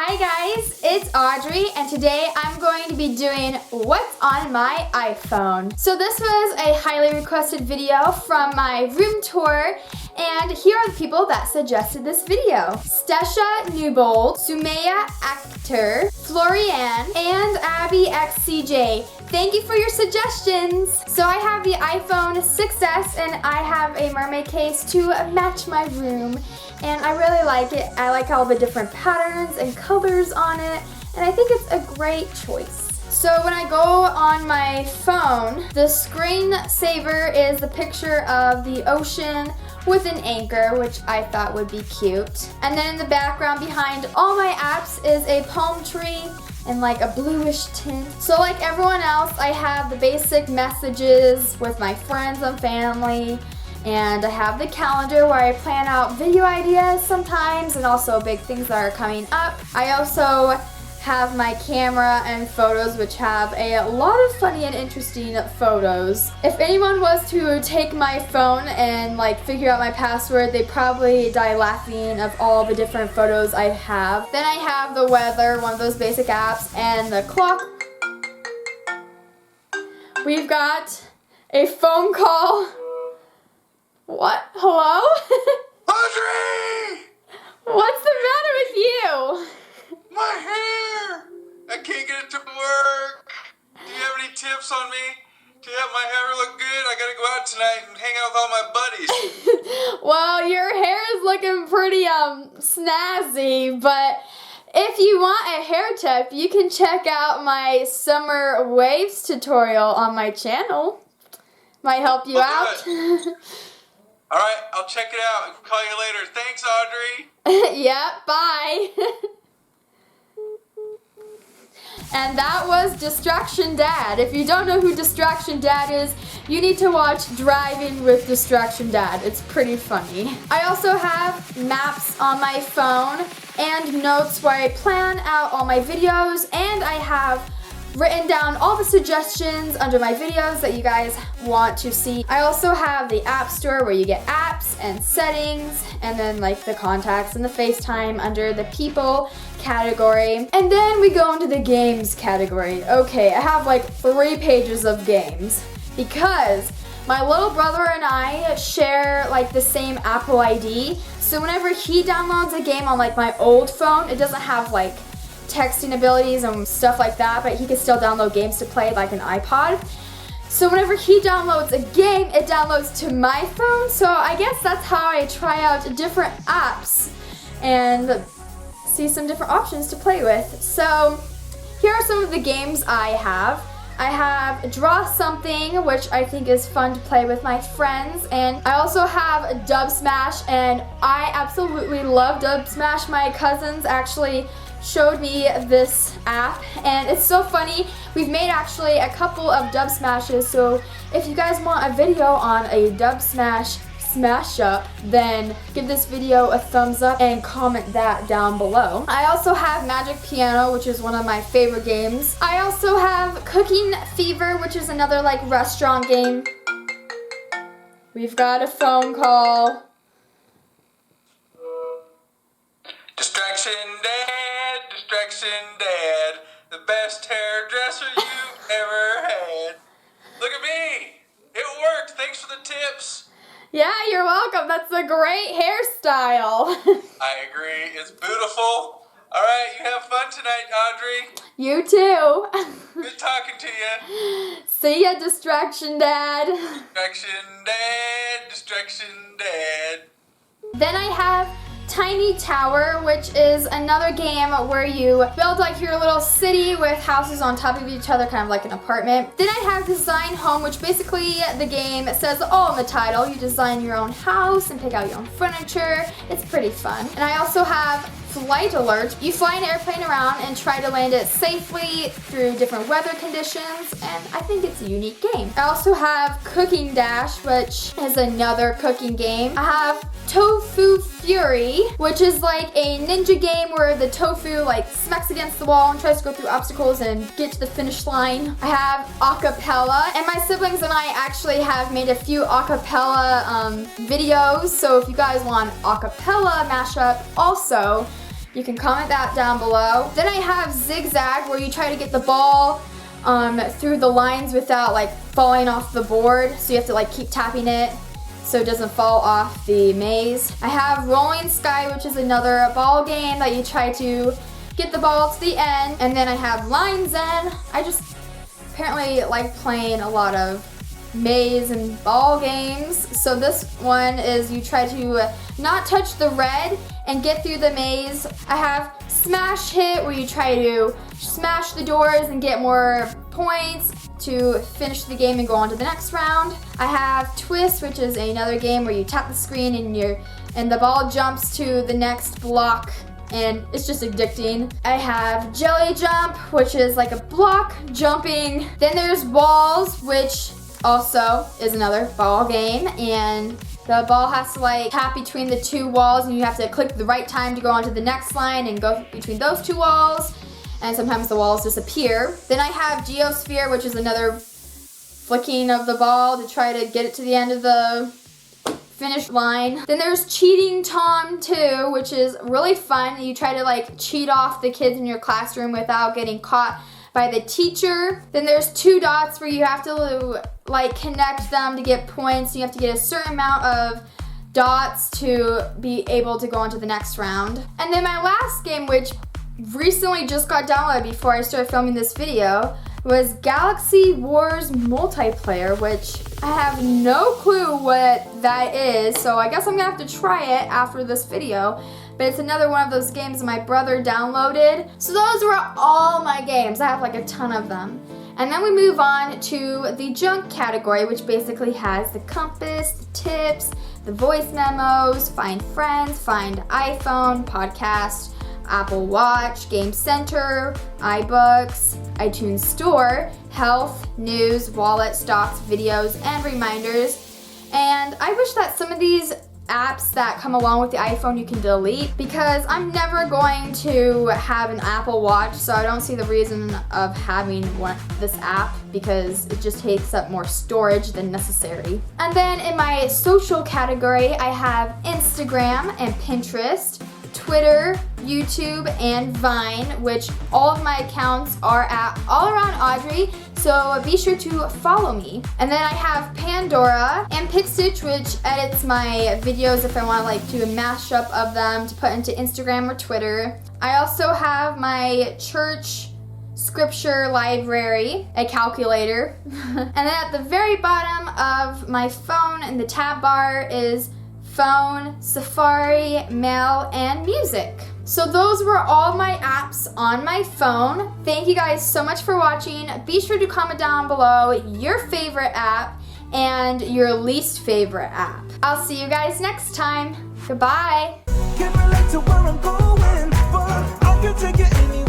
Hi guys, it's Audrey and today I'm going to be doing what's on my iPhone. So this was a highly requested video from my room tour and here are the people that suggested this video. Stesha Newbold, Sumaya Akhtar, Florianne, and Abby XCJ. Thank you for your suggestions. So I have the iPhone 6s and I have a mermaid case to match my room. And I really like it. I like all the different patterns and colors on it. And I think it's a great choice. So when I go on my phone, the screensaver is the picture of the ocean with an anchor, which I thought would be cute. And then in the background behind all my apps is a palm tree in like a bluish tint. So like everyone else, I have the basic messages with my friends and family. And I have the calendar where I plan out video ideas sometimes and also big things that are coming up. I also have my camera and photos, which have a lot of funny and interesting photos. If anyone was to take my phone and like figure out my password, they'd probably die laughing of all the different photos I have. Then I have the weather, one of those basic apps, and the clock. We've got a phone call. What? Hello? Audrey! What's the matter with you? My hair! I can't get it to work. Do you have any tips on me to help my hair look good? I gotta go out tonight and hang out with all my buddies. Well, your hair is looking pretty snazzy, but if you want a hair tip, you can check out my summer waves tutorial on my channel. Might help you out. All right, I'll check it out. I'll call you later. Thanks, Audrey. Yeah, bye. And that was Distraction Dad. If you don't know who Distraction Dad is, you need to watch Driving with Distraction Dad. It's pretty funny. I also have maps on my phone and notes where I plan out all my videos, and I have written down all the suggestions under my videos that you guys want to see. I also have the App Store where you get apps and settings, and then like the contacts and the FaceTime under the people category. And then we go into the games category. Okay, I have like 3 pages of games because my little brother and I share like the same Apple ID. So whenever he downloads a game on like my old phone, it doesn't have like texting abilities and stuff like that, but he can still download games to play like an iPod. So whenever he downloads a game, it downloads to my phone. So I guess that's how I try out different apps and see some different options to play with. So here are some of the games I have. I have Draw Something, which I think is fun to play with my friends, and I also have Dub Smash, and I absolutely love Dub Smash. My cousins actually showed me this app and it's so funny. We've made actually a couple of Dub Smashes, so if you guys want a video on a Dub Smash smash up, then give this video a thumbs up and comment that down below. I also have Magic Piano, which is one of my favorite games. I also have Cooking Fever, which is another like restaurant game. We've got a phone call. Distraction Dad, the best hairdresser you've ever had. Look at me. It worked. Thanks for the tips. Yeah, you're welcome. That's a great hairstyle. I agree. It's beautiful. All right, you have fun tonight, Audrey. You too. Good talking to you. See ya, Distraction Dad. Distraction Dad. Then I have Tiny Tower, which is another game where you build like your little city with houses on top of each other, kind of like an apartment. Then I have Design Home, which basically the game says all in the title. You design your own house and pick out your own furniture. It's pretty fun. And I also have Flight Alert. You fly an airplane around and try to land it safely through different weather conditions, and I think it's a unique game. I also have Cooking Dash, which is another cooking game. I have Tofu Fury, which is like a ninja game where the tofu like smacks against the wall and tries to go through obstacles and get to the finish line. I have Acapella, and my siblings and I actually have made a few Acapella videos, so if you guys want Acapella mashup, also You can comment that down below. Then I have Zigzag, where you try to get the ball through the lines without like falling off the board. So you have to like keep tapping it so it doesn't fall off the maze. I have Rolling Sky, which is another ball game that you try to get the ball to the end. And then I have Lines End. I just apparently like playing a lot of maze and ball games. So this one is you try to not touch the red and get through the maze. I have Smash Hit, where you try to smash the doors and get more points to finish the game and go on to the next round. I have Twist, which is another game where you tap the screen and the ball jumps to the next block, and it's just addicting. I have Jelly Jump, which is like a block jumping. Then there's Walls, which also is another ball game, and the ball has to like tap between the two walls, and you have to click the right time to go on to the next line and go between those two walls. And sometimes the walls disappear. Then I have Geosphere, which is another flicking of the ball to try to get it to the end of the finish line. Then there's Cheating Tom 2, which is really fun. You try to like cheat off the kids in your classroom without getting caught by the teacher. Then there's Two Dots, where you have to like connect them to get points. You have to get a certain amount of dots to be able to go on to the next round. And then my last game, which recently just got downloaded before I started filming this video, was Galaxy Wars Multiplayer, which I have no clue what that is, so I guess I'm gonna have to try it after this video. But it's another one of those games my brother downloaded. So those were all my games. I have like a ton of them. And then we move on to the junk category, which basically has the compass, the tips, the voice memos, find friends, find iPhone, podcast, Apple Watch, Game Center, iBooks, iTunes Store, health, news, wallet, stocks, videos, and reminders. And I wish that some of these apps that come along with the iPhone you can delete, because I'm never going to have an Apple Watch, so I don't see the reason of having this app, because it just takes up more storage than necessary. And then in my social category, I have Instagram and Pinterest, Twitter, YouTube, and Vine, which all of my accounts are at AllAroundAudrey, so be sure to follow me. And then I have Pandora and PicStitch, which edits my videos if I want to like do a mashup of them to put into Instagram or Twitter. I also have my church scripture library, a calculator. And then at the very bottom of my phone in the tab bar is Phone, Safari, Mail, and Music. So those were all my apps on my phone. Thank you guys so much for watching. Be sure to comment down below your favorite app and your least favorite app. I'll see you guys next time. Goodbye. Can't relate to where I'm going, but I can take it anywhere.